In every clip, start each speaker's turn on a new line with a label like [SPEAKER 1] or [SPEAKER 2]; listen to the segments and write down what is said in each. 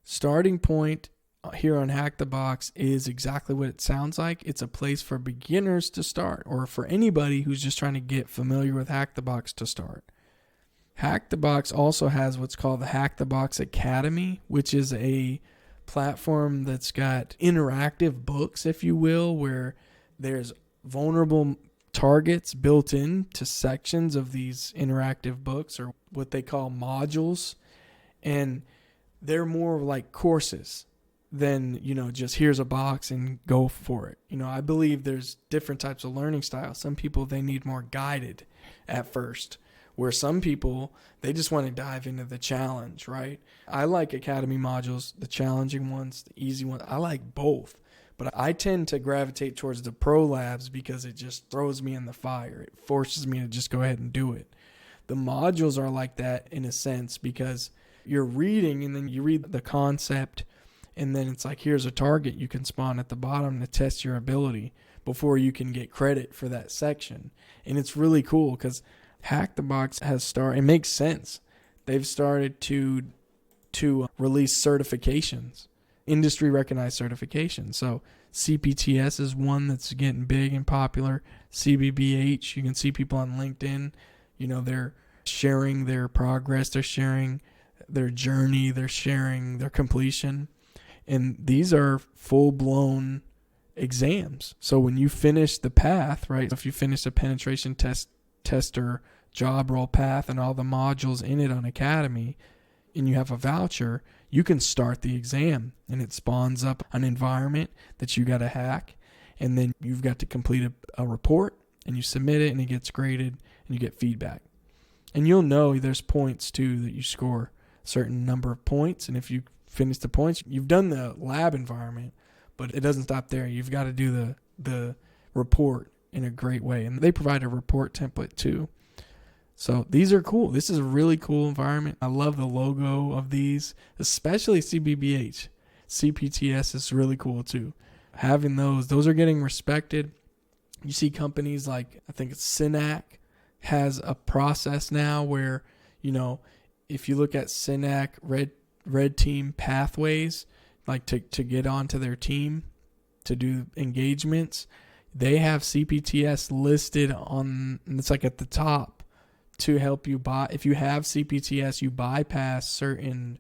[SPEAKER 1] Starting point here on Hack the Box is exactly what it sounds like. It's a place for beginners to start, or for anybody who's just trying to get familiar with Hack the Box to start. Hack the Box also has what's called the Hack the Box Academy, which is a platform that's got interactive books, if you will, where there's vulnerable targets built into sections of these interactive books, or what they call modules. And they're more like courses than, just here's a box and go for it. I believe there's different types of learning styles. Some people, they need more guided at first, where some people, they just want to dive into the challenge, right? I like academy modules, the challenging ones, the easy ones. I like both, but I tend to gravitate towards the pro labs because it just throws me in the fire. It forces me to just go ahead and do it. The modules are like that in a sense because you're reading and then you read the concept and then it's like, here's a target you can spawn at the bottom to test your ability before you can get credit for that section. And it's really cool because Hack the Box has started, it makes sense. They've started to release certifications, industry recognized certifications. So CPTS is one that's getting big and popular. CBBH, you can see people on LinkedIn, they're sharing their progress, they're sharing their journey, they're sharing their completion. And these are full-blown exams. So when you finish the path, right, if you finish a penetration tester job role path and all the modules in it on Academy, and you have a voucher, you can start the exam, and it spawns up an environment that you got to hack, and then you've got to complete a report, and you submit it, and it gets graded, and you get feedback. And you'll know there's points too that you score a certain number of points, and if you finish the points, you've done the lab environment, but it doesn't stop there. You've got to do the report in a great way, and they provide a report template too. So these are cool. This is a really cool environment. I love the logo of these, especially CBBH. CPTS is really cool too. Having those are getting respected. You see companies like, I think it's Synac has a process now where, if you look at Synac red team pathways, like to get onto their team to do engagements, they have CPTS listed on, it's like at the top, to help you if you have CPTS, you bypass certain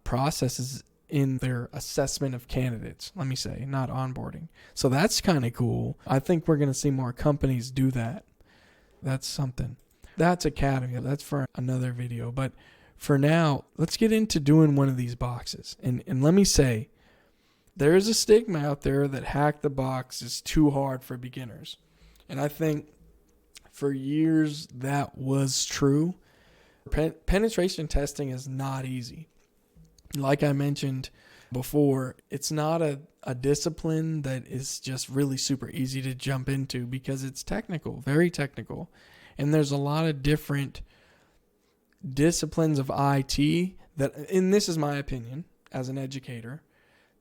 [SPEAKER 1] processes in their assessment of candidates, let me say, not onboarding. So that's kind of cool. I think we're going to see more companies do that. That's something. That's Academy. That's for another video. But for now, let's get into doing one of these boxes. And let me say, there is a stigma out there that Hack the Box is too hard for beginners. And I think for years that was true. Penetration testing is not easy. Like I mentioned before, it's not a discipline that is just really super easy to jump into because it's technical, very technical. And there's a lot of different disciplines of IT that, and this is my opinion as an educator,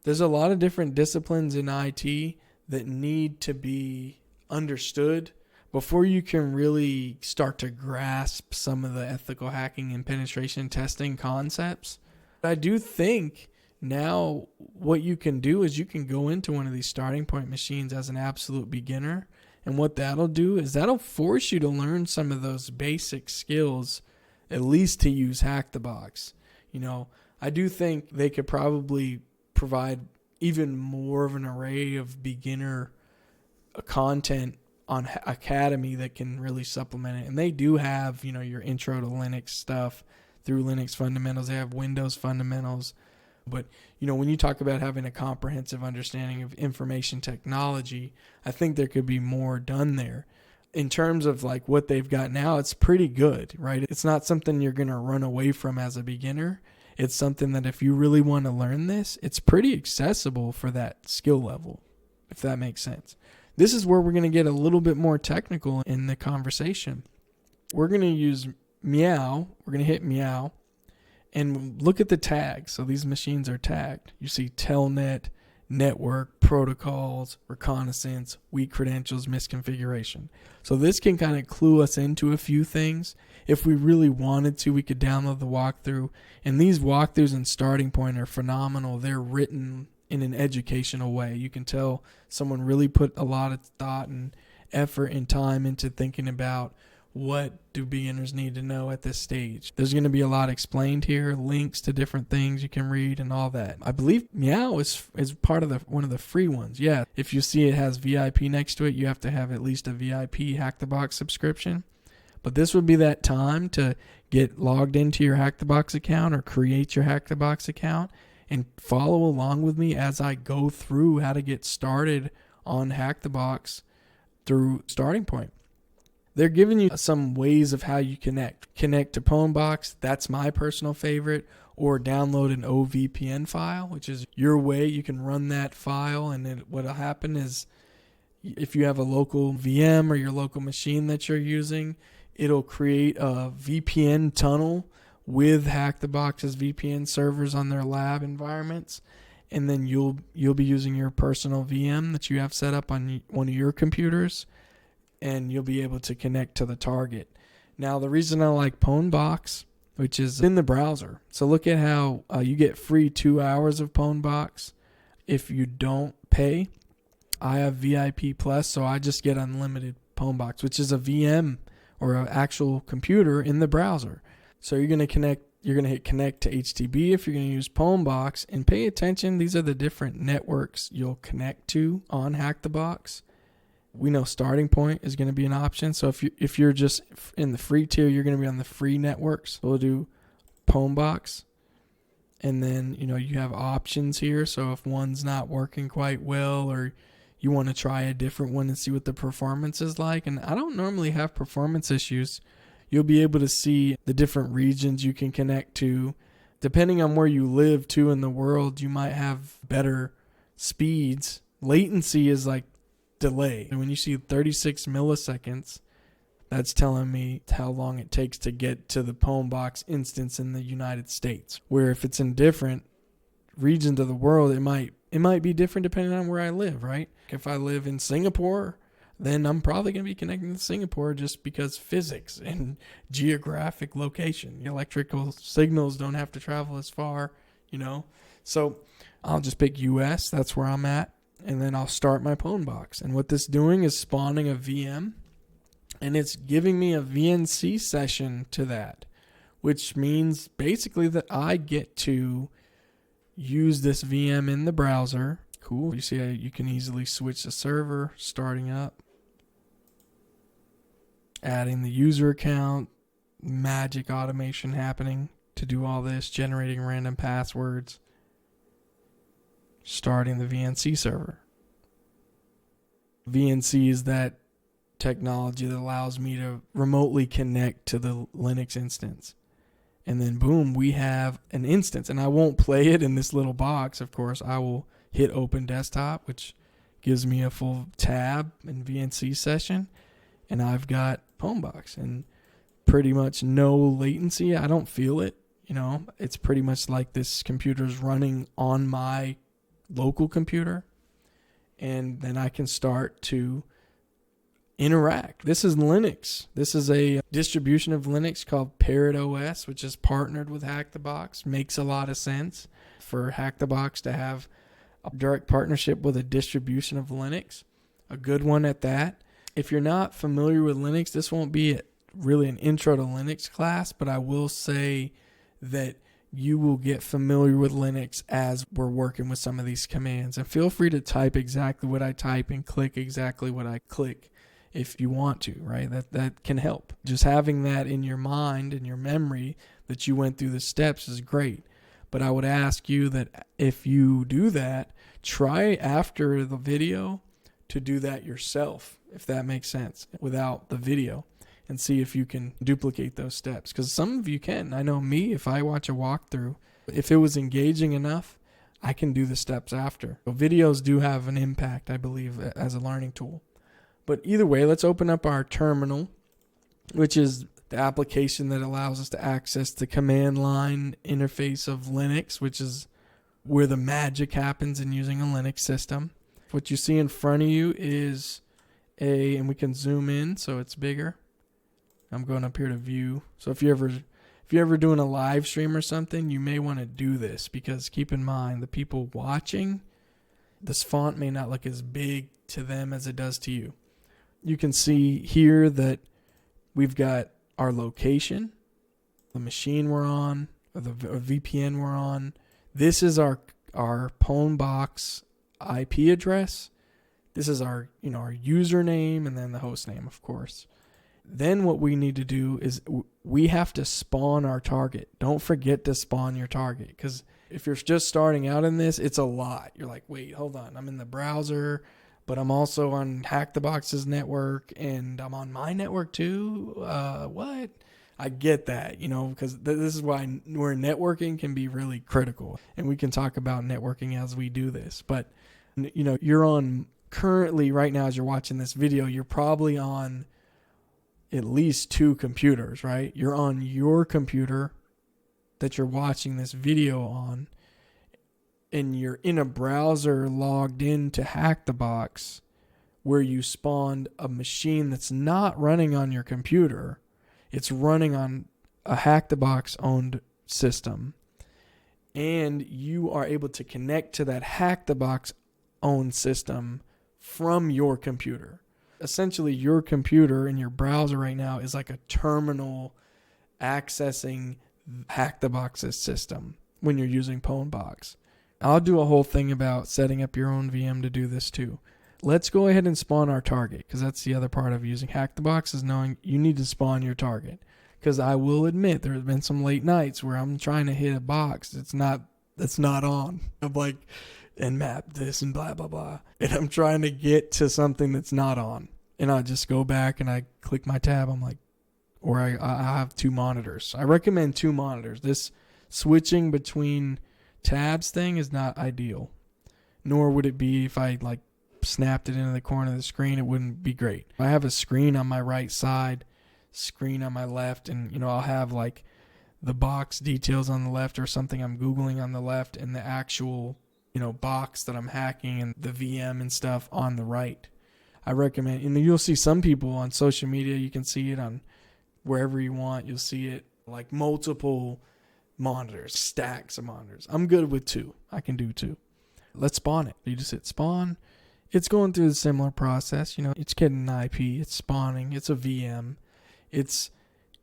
[SPEAKER 1] there's a lot of different disciplines in IT that need to be understood before you can really start to grasp some of the ethical hacking and penetration testing concepts. I do think now what you can do is you can go into one of these starting point machines as an absolute beginner. And what that'll do is that'll force you to learn some of those basic skills, at least to use Hack the Box. I do think they could probably provide even more of an array of beginner content on Academy that can really supplement it. And they do have, your intro to Linux stuff through Linux fundamentals. They have Windows fundamentals. But, when you talk about having a comprehensive understanding of information technology, I think there could be more done there. In terms of like what they've got now, it's pretty good, right? It's not something you're going to run away from as a beginner. It's something that if you really want to learn this, it's pretty accessible for that skill level, if that makes sense. This is where we're going to get a little bit more technical in the conversation. We're going to use Meow. We're going to hit Meow and look at the tags. So these machines are tagged. You see Telnet, network, protocols, reconnaissance, weak credentials, misconfiguration. So this can kind of clue us into a few things. If we really wanted to, we could download the walkthrough. And these walkthroughs and starting point are phenomenal. They're written in an educational way. You can tell someone really put a lot of thought and effort and time into thinking about what do beginners need to know at this stage. There's going to be a lot explained here, links to different things you can read and all that. I believe Meow is part of one of the free ones. Yeah, if you see it has VIP next to it, you have to have at least a VIP Hack the Box subscription. But this would be that time to get logged into your Hack the Box account or create your Hack the Box account and follow along with me as I go through how to get started on Hack the Box through starting point. They're giving you some ways of how you connect. Connect to Pwnbox, that's my personal favorite, or download an OVPN file, which is your way. You can run that file, and then what'll happen is if you have a local VM or your local machine that you're using, it'll create a VPN tunnel with Hack the Box's VPN servers on their lab environments, and then you'll be using your personal VM that you have set up on one of your computers, and you'll be able to connect to the target. Now, the reason I like Pwnbox, which is in the browser. So look at how you get free 2 hours of Pwnbox if you don't pay. I have VIP Plus, so I just get unlimited Pwnbox, which is a VM or an actual computer in the browser. So you're going to hit connect to HTTP if you're going to use Pwnbox, and pay attention. These are the different networks you'll connect to on Hack the Box. We know starting point is going to be an option. So if you're just in the free tier, you're going to be on the free networks. So we'll do Pwnbox. And then, you have options here. So if one's not working quite well, or you want to try a different one and see what the performance is like. And I don't normally have performance issues. You'll be able to see the different regions you can connect to. Depending on where you live too in the world, you might have better speeds. Latency is like delay. And when you see 36 milliseconds, that's telling me how long it takes to get to the Pwnbox instance in the United States. Where if it's in different regions of the world, it might be different depending on where I live, right? If I live in Singapore, then I'm probably going to be connecting to Singapore just because physics and geographic location. Electrical signals don't have to travel as far, So I'll just pick US, that's where I'm at. And then I'll start my Pwnbox. And what this is doing is spawning a VM, and it's giving me a VNC session to that, which means basically that I get to use this VM in the browser. Cool. You see how you can easily switch the server, starting up, adding the user account, magic automation happening to do all this, generating random passwords, starting the VNC server. VNC is that technology that allows me to remotely connect to the Linux instance. And then boom, we have an instance. And I won't play it in this little box, of course. I will hit open desktop, which gives me a full tab in VNC session. And I've got Pwnbox and pretty much no latency. I don't feel it. It's pretty much like this computer's running on my local computer, and then I can start to interact. This is Linux. This is a distribution of Linux called Parrot OS, which is partnered with Hack the Box. Makes a lot of sense for Hack the Box to have a direct partnership with a distribution of Linux, a good one at that. If you're not familiar with Linux, this won't be really an intro to Linux class, but I will say that you will get familiar with Linux as we're working with some of these commands. And feel free to type exactly what I type and click exactly what I click if you want to, right? That can help. Just having that in your mind, in your memory, that you went through the steps is great. But I would ask you that if you do that, try after the video to do that yourself, if that makes sense, without the video. And see if you can duplicate those steps. Because some of you can. I know me, if I watch a walkthrough, if it was engaging enough, I can do the steps after. So videos do have an impact, I believe, as a learning tool. But either way, let's open up our terminal, which is the application that allows us to access the command line interface of Linux, which is where the magic happens in using a Linux system. What you see in front of you is and we can zoom in so it's bigger. I'm going up here to view. So if you're ever doing a live stream or something, you may want to do this, because keep in mind, the people watching, this font may not look as big to them as it does to you. You can see here that we've got our location, the machine we're on, or the VPN we're on. This is our Pwnbox IP address. This is our username, and then the host name, of course. Then what we need to do is we have to spawn our target. Don't forget to spawn your target, because if you're just starting out in this, it's a lot. You're like, wait, hold on. I'm in the browser, but I'm also on HackTheBox's network, and I'm on my network too. What? I get that, because this is where networking can be really critical. And we can talk about networking as we do this. But, you're on currently right now as you're watching this video, you're probably on at least 2 computers, right? You're on your computer that you're watching this video on, and you're in a browser logged into HackTheBox where you spawned a machine that's not running on your computer. It's running on a HackTheBox owned system, and you are able to connect to that HackTheBox owned system from your computer. Essentially, your computer in your browser right now is like a terminal accessing HackTheBox's system when you're using Pwnbox. I'll do a whole thing about setting up your own VM to do this too. Let's go ahead and spawn our target, because that's the other part of using HackTheBox, is knowing you need to spawn your target. Because I will admit there have been some late nights where I'm trying to hit a box that's not on. I'm like, Nmap this and blah, blah, blah. And I'm trying to get to something that's not on. And I just go back and I click my tab. I'm like, or I have 2 monitors. I recommend 2 monitors. This switching between tabs thing is not ideal. Nor would it be if I snapped it into the corner of the screen. It wouldn't be great. I have a screen on my right side, screen on my left, and I'll have the box details on the left or something I'm Googling on the left, and the actual box that I'm hacking and the VM and stuff on the right. I recommend, you'll see some people on social media, you can see it on wherever you want. You'll see it like multiple monitors, stacks of monitors. I'm good with 2. I can do 2. Let's spawn it. You just hit spawn. It's going through a similar process. It's getting an IP. It's spawning. It's a VM. It's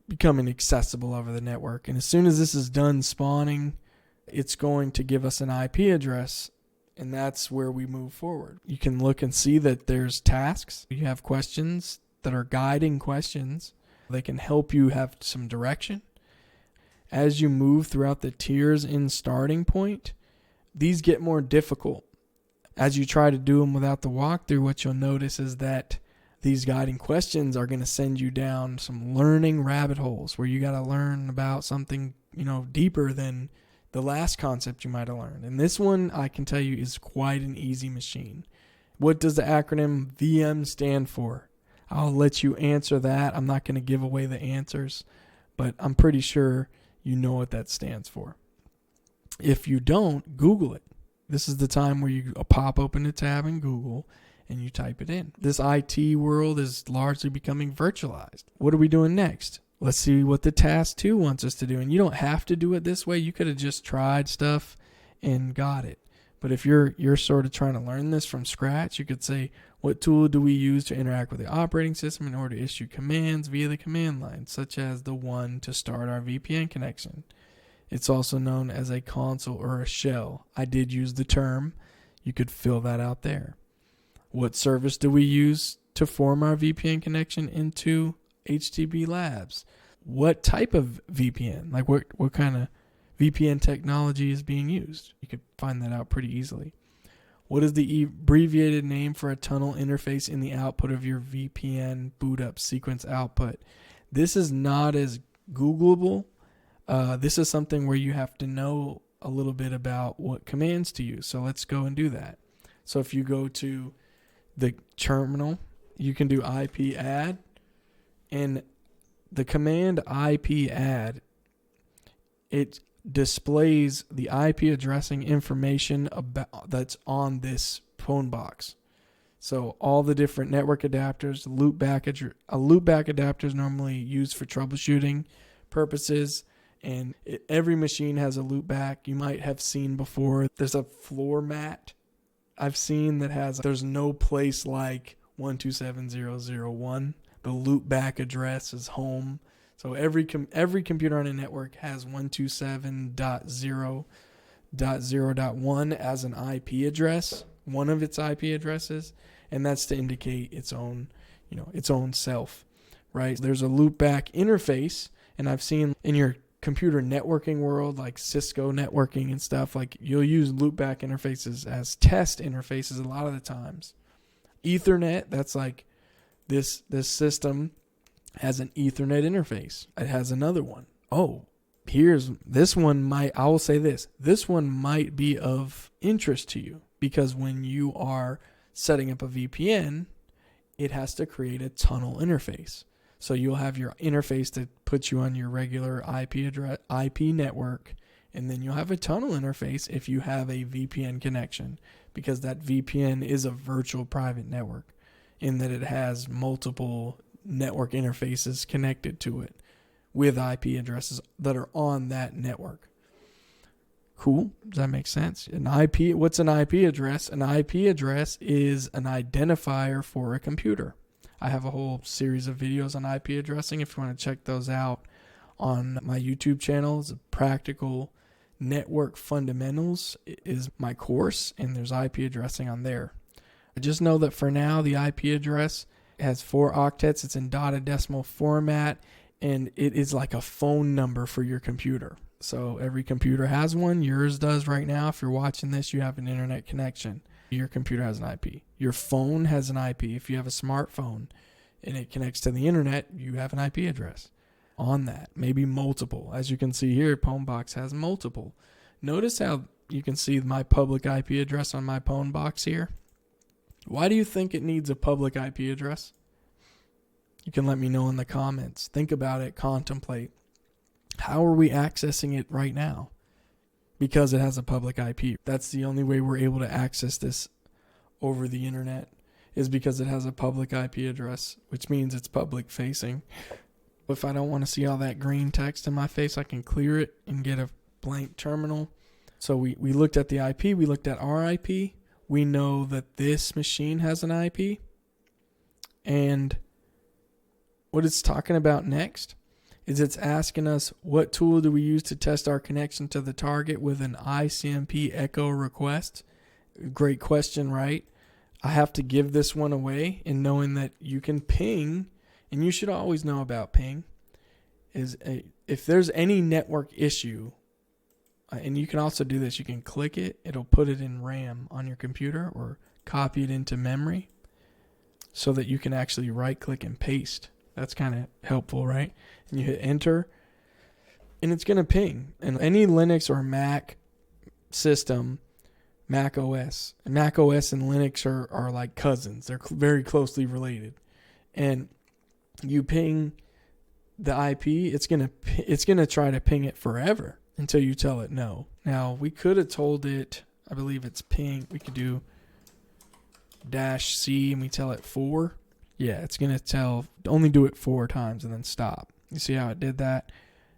[SPEAKER 1] becoming accessible over the network. And as soon as this is done spawning, it's going to give us an IP address, and that's where we move forward. You can look and see that there's tasks. You have questions that are guiding questions. They can help you have some direction. As you move throughout the tiers in starting point, these get more difficult. As you try to do them without the walkthrough, what you'll notice is that these guiding questions are going to send you down some learning rabbit holes where you got to learn about something, deeper than the last concept you might have learned. And this one, I can tell you, is quite an easy machine. What does the acronym VM stand for? I'll let you answer that. I'm not going to give away the answers, but I'm pretty sure you know what that stands for. If you don't, Google it. This is the time where you pop open a tab in Google and you type it in. This IT world is largely becoming virtualized. What are we doing next? Let's see what the task 2 wants us to do. And you don't have to do it this way. You could have just tried stuff and got it. But if you're sort of trying to learn this from scratch, you could say, what tool do we use to interact with the operating system in order to issue commands via the command line, such as the one to start our VPN connection? It's also known as a console or a shell. I did use the term. You could fill that out there. What service do we use to form our VPN connection into HTB Labs? What type of VPN? Like what kind of VPN technology is being used? You could find that out pretty easily. What is the abbreviated name for a tunnel interface in the output of your VPN boot up sequence output? This is not as Googleable. This is something where you have to know a little bit about what commands to use. So let's go and do that. So if you go to the terminal, you can do IP add, and the command IP add, displays the IP addressing information that's on this Pwnbox. So all the different network adapters, a loopback adapter is normally used for troubleshooting purposes, and every machine has a loopback. You might have seen before, there's a floor mat I've seen that has, there's no place like 127.0.0.1. The loopback address is home. So every computer on a network has 127.0.0.1 as an IP address, one of its IP addresses, and that's to indicate its own self, right? There's a loopback interface, and I've seen in your computer networking world, like Cisco networking and stuff, like you'll use loopback interfaces as test interfaces a lot of the times. Ethernet, that's like this system has an Ethernet interface. It has another one. Oh, this one might be of interest to you, because when you are setting up a VPN, it has to create a tunnel interface. So you'll have your interface that puts you on your regular IP network, and then you'll have a tunnel interface if you have a VPN connection, because that VPN is a virtual private network in that it has multiple network interfaces connected to it with IP addresses that are on that network. Cool. Does that make sense? What's an IP address? An IP address is an identifier for a computer. I have a whole series of videos on IP addressing. If you want to check those out on my YouTube channel, it's Practical Network Fundamentals is my course, and there's IP addressing on there. Just know that for now, the IP address has 4 octets. It's in dotted decimal format, and it is like a phone number for your computer. So every computer has one. Yours does right now. If you're watching this, you have an internet connection. Your computer has an IP. Your phone has an IP. If you have a smartphone and it connects to the internet, you have an IP address on that. Maybe multiple. As you can see here, Pwnbox has multiple. Notice how you can see my public IP address on my Pwnbox here. Why do you think it needs a public IP address? You can let me know in the comments. Think about it. Contemplate. How are we accessing it right now? Because it has a public IP. That's the only way we're able to access this over the internet, is because it has a public IP address, which means it's public facing. If I don't want to see all that green text in my face, I can clear it and get a blank terminal. So we looked at the IP. We looked at our IP. We know that this machine has an IP. And what it's talking about next is it's asking us, what tool do we use to test our connection to the target with an ICMP echo request? Great question, right? I have to give this one away, and knowing that you can ping, and you should always know about ping, if there's any network issue, and you can also do this, you can click it, it'll put it in RAM on your computer or copy it into memory so that you can actually right click and paste. That's kind of helpful, right? And you hit enter, and it's going to ping. And any Linux or Mac system, Mac OS and Linux are like cousins. They're very closely related. And you ping the IP, it's going to try to ping it forever until you tell it no. Now, we could have told it, I believe it's ping. We could do -C and we tell it 4. Yeah, it's going to only do it 4 times and then stop. You see how it did that?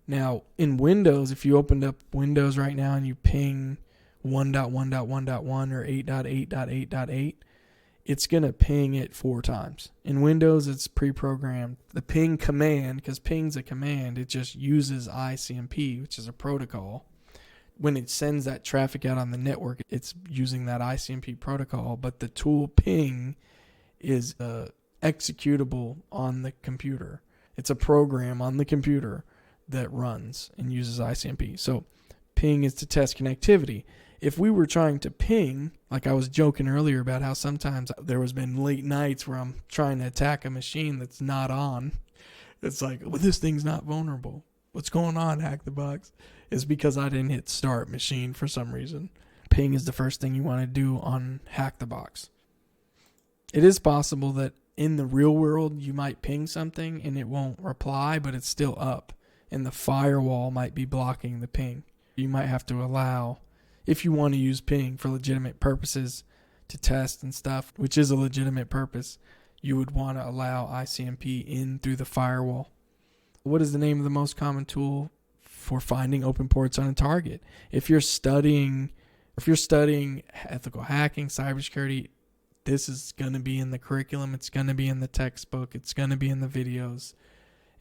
[SPEAKER 1] Now, in Windows, if you opened up Windows right now and you ping 1.1.1.1 or 8.8.8.8, it's going to ping it 4 times. In Windows, it's pre-programmed. The ping command, because ping's a command, it just uses ICMP, which is a protocol. When it sends that traffic out on the network, it's using that ICMP protocol, but the tool ping is executable on the computer. It's a program on the computer that runs and uses ICMP. So ping is to test connectivity. If we were trying to ping, like I was joking earlier about how sometimes there has been late nights where I'm trying to attack a machine that's not on. It's like, well, this thing's not vulnerable. What's going on, Hack the Box? It's because I didn't hit start machine for some reason. Ping is the first thing you want to do on Hack the Box. It is possible that in the real world, you might ping something and it won't reply, but it's still up. And the firewall might be blocking the ping. You might have to allow, if you want to use ping for legitimate purposes to test and stuff, which is a legitimate purpose, you would want to allow ICMP in through the firewall. What is the name of the most common tool for finding open ports on a target? If you're studying ethical hacking, cybersecurity, this is going to be in the curriculum. It's going to be in the textbook. It's going to be in the videos.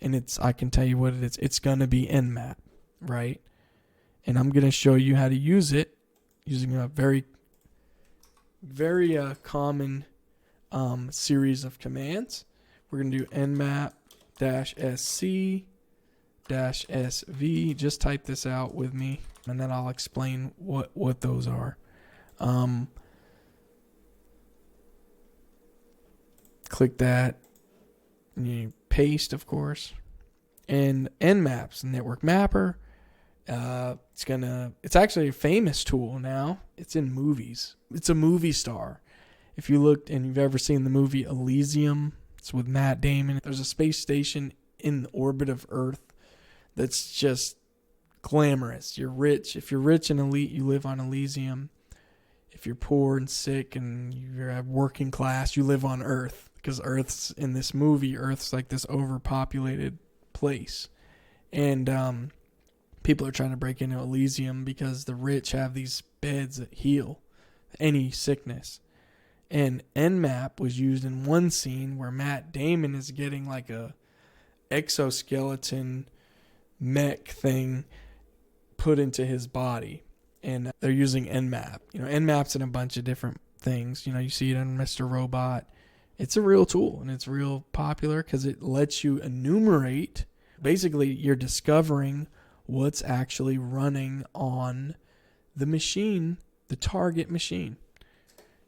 [SPEAKER 1] And I can tell you what it is. It's going to be Nmap, right? And I'm going to show you how to use it using a very, very common series of commands. We're going to do nmap-sc-sv. Just type this out with me, and then I'll explain what those are. Click that, and you paste, of course. And Nmap's network mapper. It's actually a famous tool now. It's in movies. It's a movie star. If you looked and you've ever seen the movie Elysium, it's with Matt Damon. There's a space station in the orbit of Earth that's just glamorous. You're rich. If you're rich and elite, you live on Elysium. If you're poor and sick and you're working class, you live on Earth. Because Earth's, in this movie, Earth's like this overpopulated place. And people are trying to break into Elysium because the rich have these beds that heal any sickness. And Nmap was used in one scene where Matt Damon is getting like a exoskeleton mech thing put into his body. And they're using Nmap. Nmap's in a bunch of different things. You see it on Mr. Robot. It's a real tool, and it's real popular because it lets you enumerate. Basically, you're discovering what's actually running on the machine, the target machine.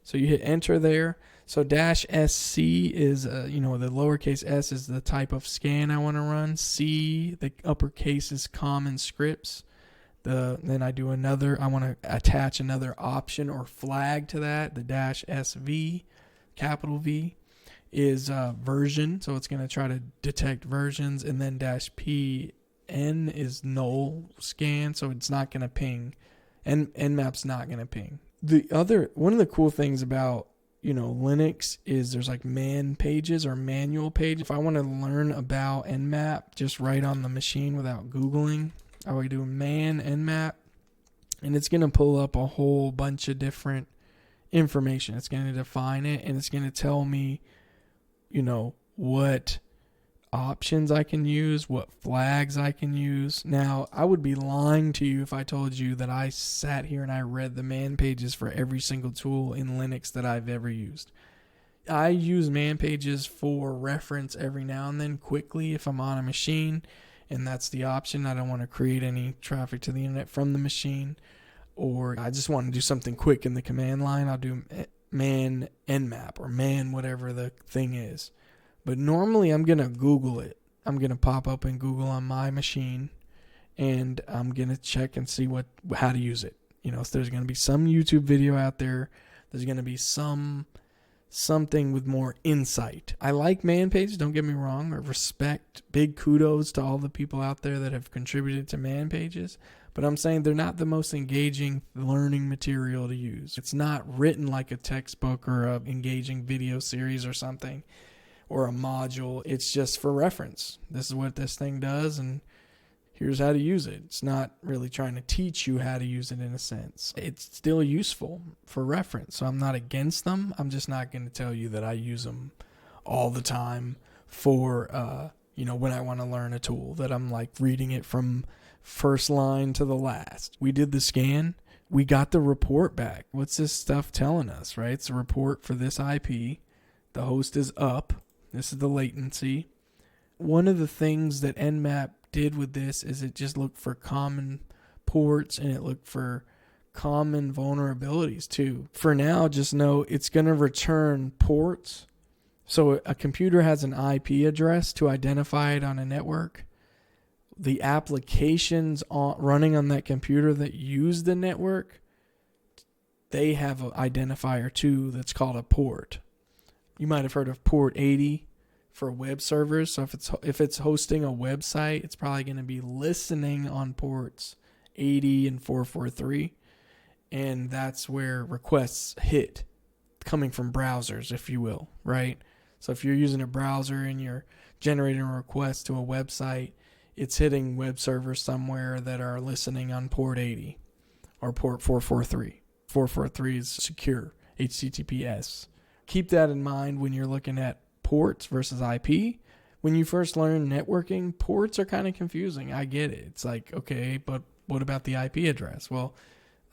[SPEAKER 1] So you hit enter there. So -sc is, the lowercase s is the type of scan I want to run. C, the uppercase is common scripts. Then I do I want to attach another option or flag to that. The -sv, capital V, is version. So it's going to try to detect versions. And then -pn is null scan. So it's not going to ping. And Nmap's not going to ping. One of the cool things about, Linux is there's like man pages or manual pages. If I want to learn about Nmap just right on the machine without Googling, I would do man Nmap, and it's going to pull up a whole bunch of different information. It's going to define it, and it's going to tell me, what options I can use, what flags I can use. Now, I would be lying to you if I told you that I sat here and I read the man pages for every single tool in Linux that I've ever used. I use man pages for reference every now and then quickly if I'm on a machine, and that's the option. I don't want to create any traffic to the internet from the machine, or I just want to do something quick in the command line. I'll do man Nmap or man whatever the thing is. But normally I'm going to Google it. I'm going to pop up in Google on my machine, and I'm going to check and see how to use it. So there's going to be some YouTube video out there. There's going to be something with more insight. I like man pages, don't get me wrong. I respect, big kudos to all the people out there that have contributed to man pages. But I'm saying they're not the most engaging learning material to use. It's not written like a textbook or an engaging video series or something, or a module. It's just for reference. This is what this thing does, and here's how to use it. It's not really trying to teach you how to use it in a sense. It's still useful for reference. So I'm not against them. I'm just not going to tell you that I use them all the time for, when I want to learn a tool, that I'm like reading it from first line to the last. We did the scan. We got the report back. What's this stuff telling us, right? It's a report for this IP. The host is up. This is the latency. One of the things that Nmap did with this is it just looked for common ports, and it looked for common vulnerabilities too. For now, just know it's going to return ports. So a computer has an IP address to identify it on a network. The applications running on that computer that use the network, they have an identifier too that's called a port. You might have heard of port 80 for web servers. So if it's hosting a website, it's probably going to be listening on ports 80 and 443. And that's where requests hit, coming from browsers, if you will, right? So if you're using a browser and you're generating a request to a website, it's hitting web servers somewhere that are listening on port 80 or port 443. 443 is secure, HTTPS. Keep that in mind when you're looking at ports versus IP. When you first learn networking, ports are kind of confusing. I get it. It's like, okay, but what about the IP address? Well,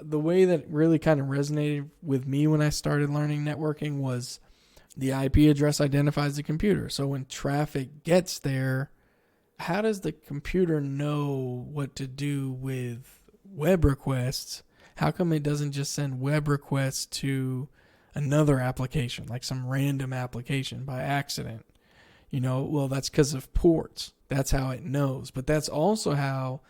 [SPEAKER 1] the way that really kind of resonated with me when I started learning networking was the IP address identifies the computer. So when traffic gets there, how does the computer know what to do with web requests? How come it doesn't just send web requests to another application, like some random application by accident? Well, that's because of ports. That's how it knows. But that's also how,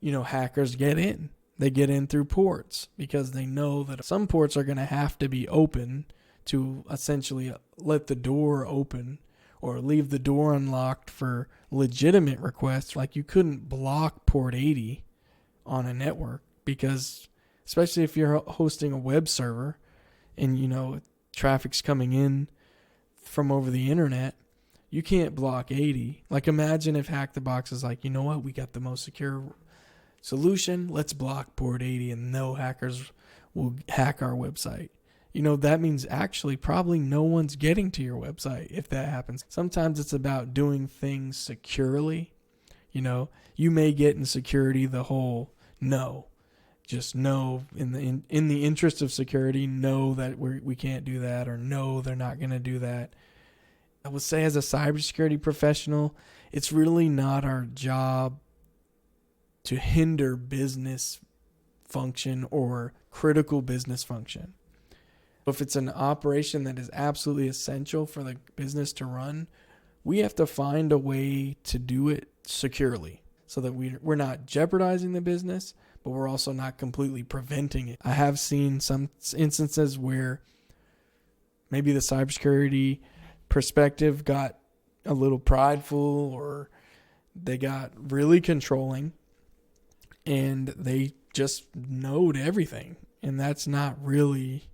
[SPEAKER 1] hackers get in. They get in through ports because they know that some ports are going to have to be open to essentially let the door open or leave the door unlocked for legitimate requests. Like you couldn't block port 80 on a network because, especially if you're hosting a web server and, traffic's coming in from over the internet, you can't block 80. Like imagine if HackTheBox is like, you know what, we got the most secure solution, let's block port 80 and no hackers will hack our website. That means actually probably no one's getting to your website if that happens. Sometimes it's about doing things securely. You may get in security the whole no. Just no, in the interest of security, know that we can't do that, or no, they're not going to do that. I would say as a cybersecurity professional, it's really not our job to hinder business function or critical business function. If it's an operation that is absolutely essential for the business to run, we have to find a way to do it securely so that we're not jeopardizing the business, but we're also not completely preventing it. I have seen some instances where maybe the cybersecurity perspective got a little prideful or they got really controlling and they just knowed everything. And that's not really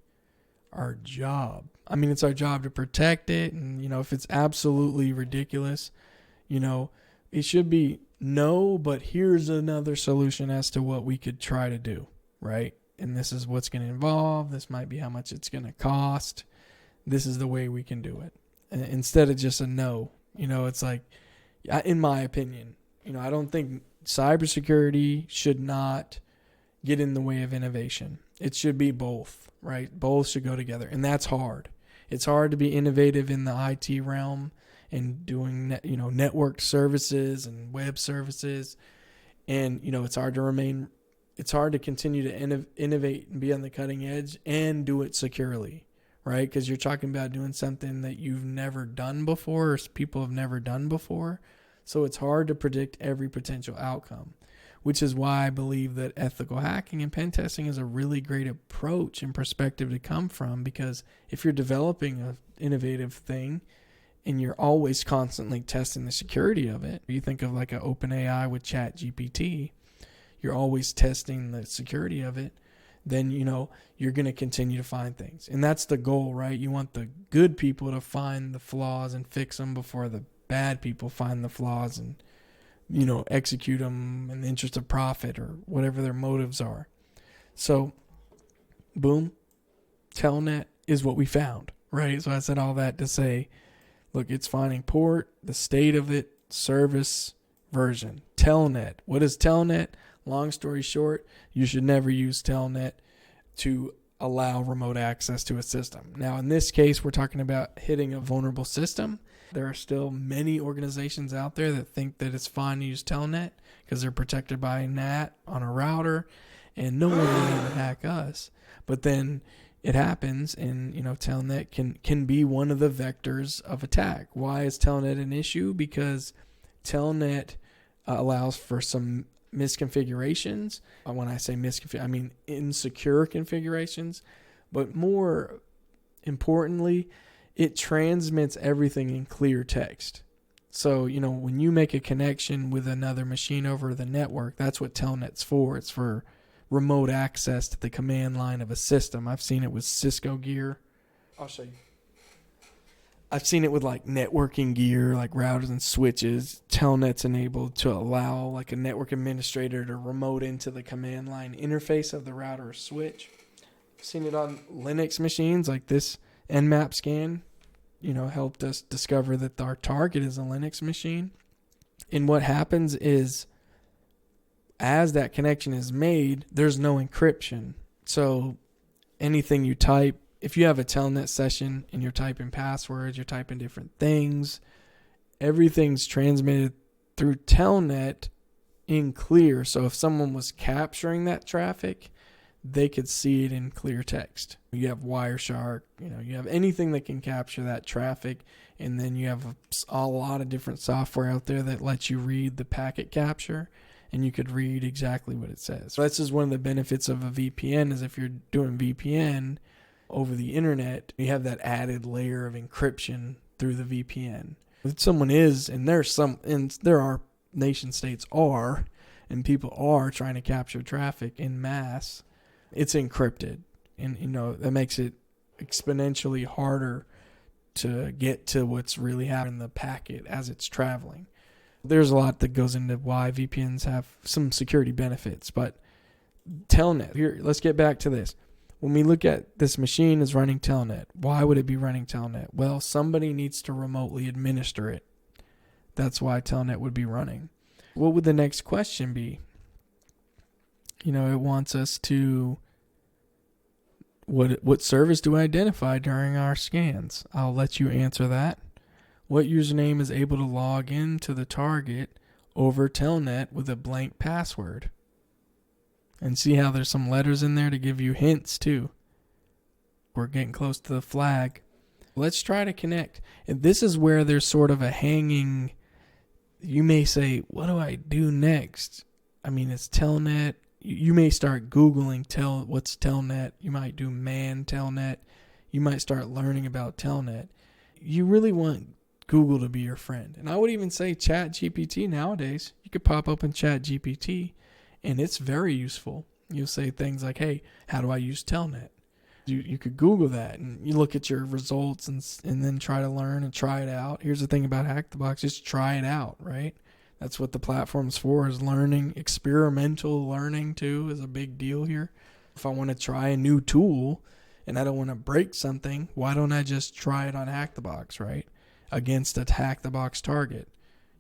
[SPEAKER 1] our job. I mean, it's our job to protect it. And, if it's absolutely ridiculous, it should be no, but here's another solution as to what we could try to do, right? And this is what's going to involve. This might be how much it's going to cost. This is the way we can do it. Instead of just a no, it's like, in my opinion, I don't think cybersecurity should not get in the way of innovation. It should be both, right? Both should go together. And that's hard. It's hard to be innovative in the IT realm and doing, networked services and web services. And, it's hard to continue to innovate and be on the cutting edge and do it securely, right? Because you're talking about doing something that you've never done before or people have never done before. So it's hard to predict every potential outcome, which is why I believe that ethical hacking and pen testing is a really great approach and perspective to come from, because if you're developing an innovative thing and you're always constantly testing the security of it, you think of like an OpenAI with ChatGPT, you're always testing the security of it, then, you're going to continue to find things. And that's the goal, right? You want the good people to find the flaws and fix them before the bad people find the flaws and, execute them in the interest of profit or whatever their motives are. So, boom, Telnet is what we found, right? So I said all that to say, look, it's finding port, the state of it, service, version. Telnet. What is Telnet? Long story short, you should never use Telnet to allow remote access to a system. Now, in this case, we're talking about hitting a vulnerable system. There are still many organizations out there that think that it's fine to use Telnet because they're protected by a NAT on a router and no one will ever hack us. But then it happens and, Telnet can be one of the vectors of attack. Why is Telnet an issue? Because Telnet allows for some misconfigurations. When I say I mean insecure configurations. But more importantly, it transmits everything in clear text. So, when you make a connection with another machine over the network, that's what Telnet's for. It's for remote access to the command line of a system. I've seen it with Cisco gear. I'll show you. I've seen it with like networking gear, like routers and switches. Telnet's enabled to allow like a network administrator to remote into the command line interface of the router or switch. I've seen it on Linux machines, like this Nmap scan, helped us discover that our target is a Linux machine. And what happens is, as that connection is made, there's no encryption. So anything you type, if you have a Telnet session and you're typing passwords, you're typing different things, everything's transmitted through Telnet in clear. So if someone was capturing that traffic, they could see it in clear text. You have Wireshark, you have anything that can capture that traffic, and then you have a lot of different software out there that lets you read the packet capture, and you could read exactly what it says. So that's just one of the benefits of a VPN, is if you're doing VPN over the internet, you have that added layer of encryption through the VPN. If someone is, and there are nation states are, and people are trying to capture traffic in mass, it's encrypted. And, that makes it exponentially harder to get to what's really happening in the packet as it's traveling. There's a lot that goes into why VPNs have some security benefits, but Telnet, here, let's get back to this. When we look at this machine is running Telnet, why would it be running Telnet? Well, somebody needs to remotely administer it. That's why Telnet would be running. What would the next question be? It wants us to, what service do I identify during our scans? I'll let you answer that. What username is able to log into the target over Telnet with a blank password? And see how there's some letters in there to give you hints too. We're getting close to the flag. Let's try to connect. And this is where there's sort of a hanging, you may say, what do I do next? I mean, it's Telnet. You may start Googling what's Telnet. You might do man Telnet. You might start learning about Telnet. You really want Google to be your friend. And I would even say ChatGPT nowadays. You could pop open ChatGPT, and it's very useful. You'll say things like, hey, how do I use Telnet? You could Google that, and you look at your results and then try to learn and try it out. Here's the thing about Hack the Box, just try it out, right? That's what the platform's for, is learning. Experimental learning, too, is a big deal here. If I want to try a new tool and I don't want to break something, why don't I just try it on Hack the Box, right? Against a Hack the Box target.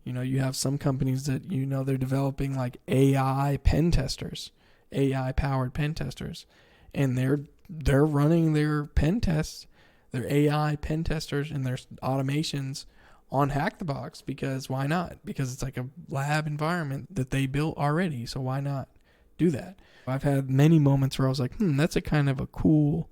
[SPEAKER 1] You have some companies that, they're developing like AI pen testers, AI-powered pen testers. And they're running their pen tests, their AI pen testers and their automations on Hack the Box, because why not? Because it's like a lab environment that they built already, so why not do that? I've had many moments where I was like, that's a kind of a cool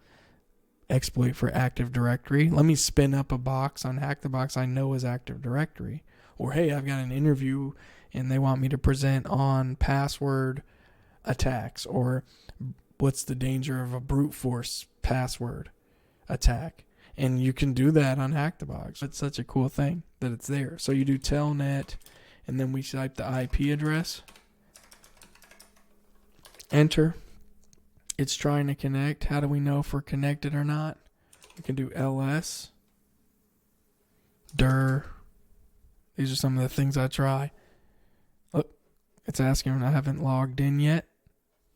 [SPEAKER 1] exploit for Active Directory. Let me spin up a box on Hack the Box I know is Active Directory. Or, hey, I've got an interview and they want me to present on password attacks, or what's the danger of a brute force password attack. And you can do that on Hack the Box. It's such a cool thing that it's there. So you do Telnet, and then we type the IP address. Enter. It's trying to connect. How do we know if we're connected or not? We can do ls. dir. These are some of the things I try. Look, it's asking I haven't logged in yet.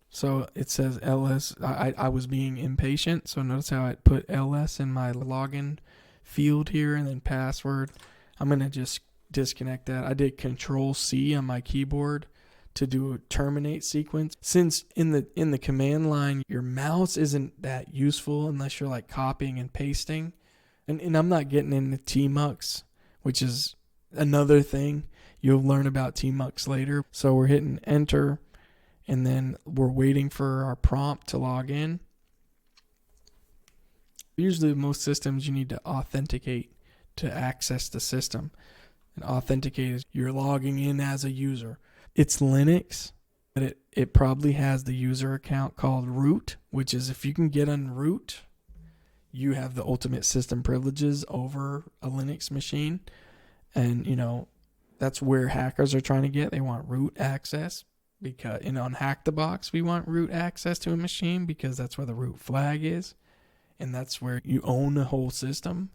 [SPEAKER 1] So it says ls. I was being impatient. So notice how I put ls in my login field here, and then password. I'm going to just disconnect that. I did Control-C on my keyboard to do a terminate sequence. Since in the command line, your mouse isn't that useful unless you're like copying and pasting. And I'm not getting into tmux, which is another thing. You'll learn about tmux later. So we're hitting enter, and then we're waiting for our prompt to log in. Usually most systems you need to authenticate to access the system. And authenticate is you're logging in as a user. It's Linux, but it probably has the user account called root, which is if you can get on root, you have the ultimate system privileges over a Linux machine. And, That's where hackers are trying to get. They want root access because, on HackTheBox, we want root access to a machine because that's where the root flag is. And that's where you own the whole system,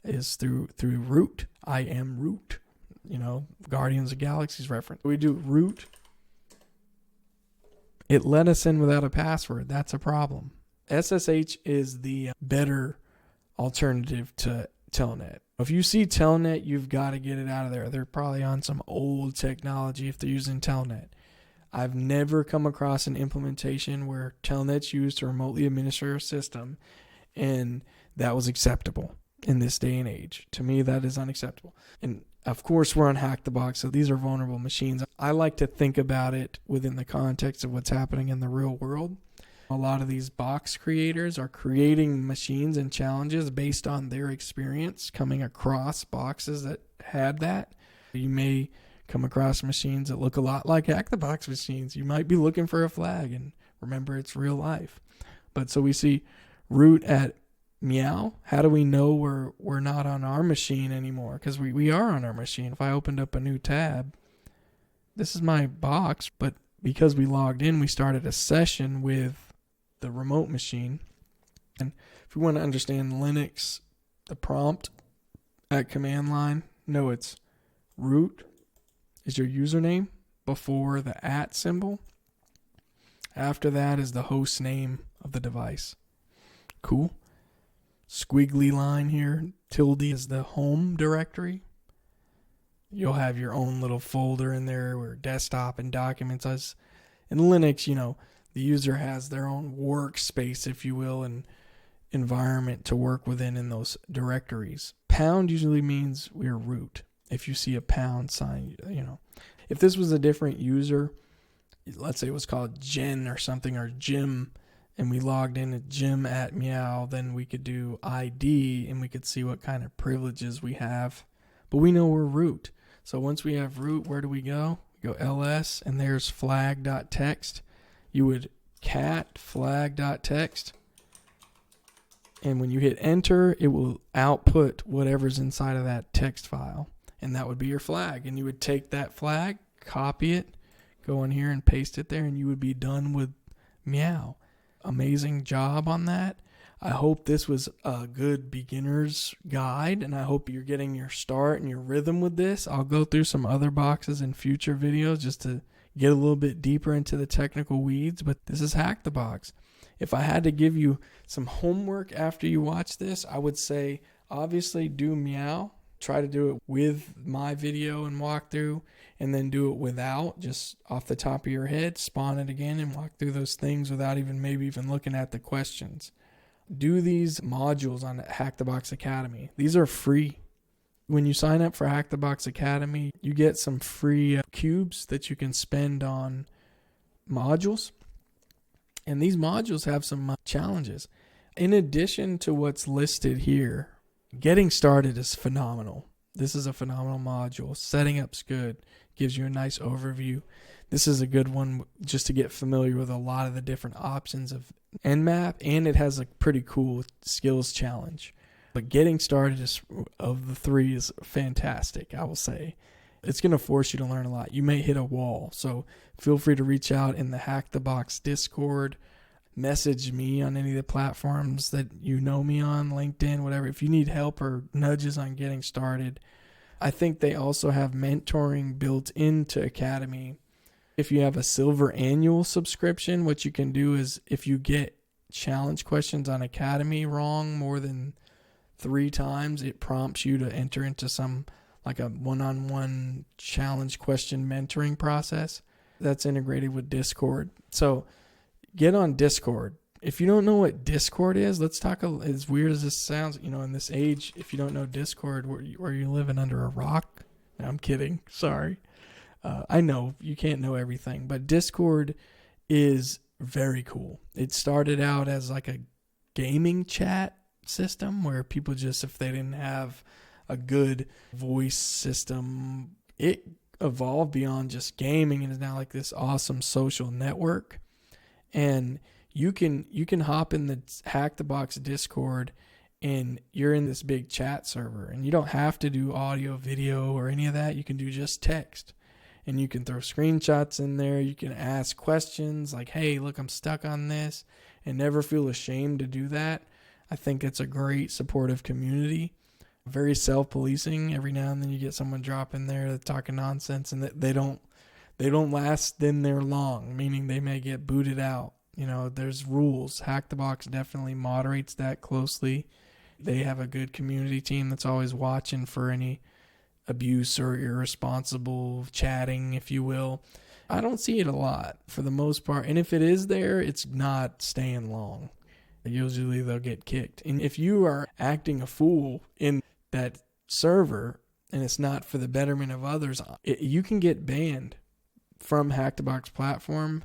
[SPEAKER 1] is through root. I am root. Guardians of Galaxy's reference. We do root. It let us in without a password. That's a problem. SSH is the better alternative to Telnet. If you see Telnet, you've got to get it out of there. They're probably on some old technology if they're using Telnet. I've never come across an implementation where Telnet's used to remotely administer a system, and that was acceptable in this day and age. To me, that is unacceptable. And of course, we're on HackTheBox, so these are vulnerable machines. I like to think about it within the context of what's happening in the real world. A lot of these box creators are creating machines and challenges based on their experience coming across boxes that had that. You may come across machines that look a lot like HackTheBox machines. You might be looking for a flag, and remember, it's real life. But so we see root at Meow. How do we know we're not on our machine anymore? Because we are on our machine. If I opened up a new tab, this is my box, but because we logged in, we started a session with the remote machine. And if we want to understand Linux, the prompt at command line, it's root is your username before the @ symbol. After that is the host name of the device. Cool. Squiggly line here, tilde is the home directory. You'll have your own little folder in there where desktop and documents is. In Linux, the user has their own workspace, if you will, and environment to work within in those directories. Pound usually means we're root. If you see a pound sign, If this was a different user, let's say it was called Jen or something, or Jim, and we logged in at Jim at Meow, then we could do ID and we could see what kind of privileges we have. But we know we're root. So once we have root, where do we go? We go ls, and there's flag.txt. You would cat flag.txt. And when you hit enter, it will output whatever's inside of that text file. And that would be your flag. And you would take that flag, copy it, go in here and paste it there, and you would be done with Meow. Amazing job on that. I hope this was a good beginner's guide, and I hope you're getting your start and your rhythm with this. I'll go through some other boxes in future videos just to get a little bit deeper into the technical weeds, but this is HackTheBox. If I had to give you some homework after you watch this, I would say obviously do Meow. Try to do it with my video and walkthrough, and then do it without, just off the top of your head. Spawn it again and walk through those things without maybe even looking at the questions. Do these modules on HackTheBox Academy. These are free. When you sign up for HackTheBox Academy, you get some free cubes that you can spend on modules. And these modules have some challenges. In addition to what's listed here, getting started is phenomenal. This is a phenomenal module. Setting up's good. Gives you a nice overview. This is a good one just to get familiar with a lot of the different options of Nmap, and it has a pretty cool skills challenge. But getting started of the three is fantastic, I will say. It's going to force you to learn a lot. You may hit a wall, so feel free to reach out in the HackTheBox Discord. Message me on any of the platforms that you know me on, LinkedIn, whatever. If you need help or nudges on getting started. I think they also have mentoring built into Academy. If you have a silver annual subscription, what you can do is if you get challenge questions on Academy wrong more than 3 times, it prompts you to enter into some like a one-on-one challenge question mentoring process that's integrated with Discord. So get on Discord. If you don't know what Discord is, let's talk, as weird as this sounds, in this age, if you don't know Discord, where you're living under a rock. No, I'm kidding. Sorry. I know you can't know everything, but Discord is very cool. It started out as like a gaming chat system where people just, if they didn't have a good voice system, it evolved beyond just gaming and is now like this awesome social network. And you can hop in the HackTheBox Discord and you're in this big chat server, and you don't have to do audio, video, or any of that. You can do just text, and you can throw screenshots in there. You can ask questions like, hey, look, I'm stuck on this, and never feel ashamed to do that. I think it's a great supportive community. Very self-policing. Every now and then you get someone drop in there that's talking nonsense, and they don't last in there long, meaning they may get booted out. You know, there's rules. Hackthebox definitely moderates that closely. They have a good community team that's always watching for any abuse or irresponsible chatting, if you will. I don't see it a lot for the most part. And if it is there, it's not staying long. Usually they'll get kicked. And if you are acting a fool in that server and it's not for the betterment of others, you can get banned from Hackthebox platform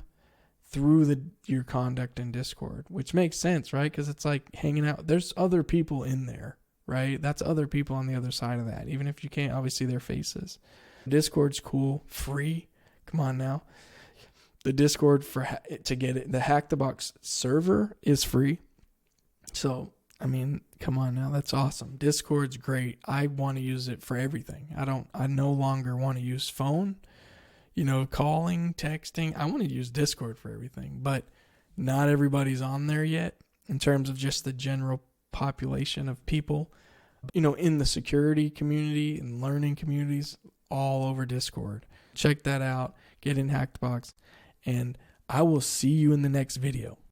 [SPEAKER 1] through your conduct in Discord, which makes sense, right? Because it's like hanging out. There's other people in there, right? That's other people on the other side of that, even if you can't always see their faces. Discord's cool, free. Come on now. The Discord to get it, the Hackthebox server is free. So, I mean, come on now. That's awesome. Discord's great. I want to use it for everything. I no longer want to use phone, calling, texting. I want to use Discord for everything, but not everybody's on there yet in terms of just the general population of people, in the security community and learning communities all over Discord. Check that out. Get in Hackthebox, and I will see you in the next video.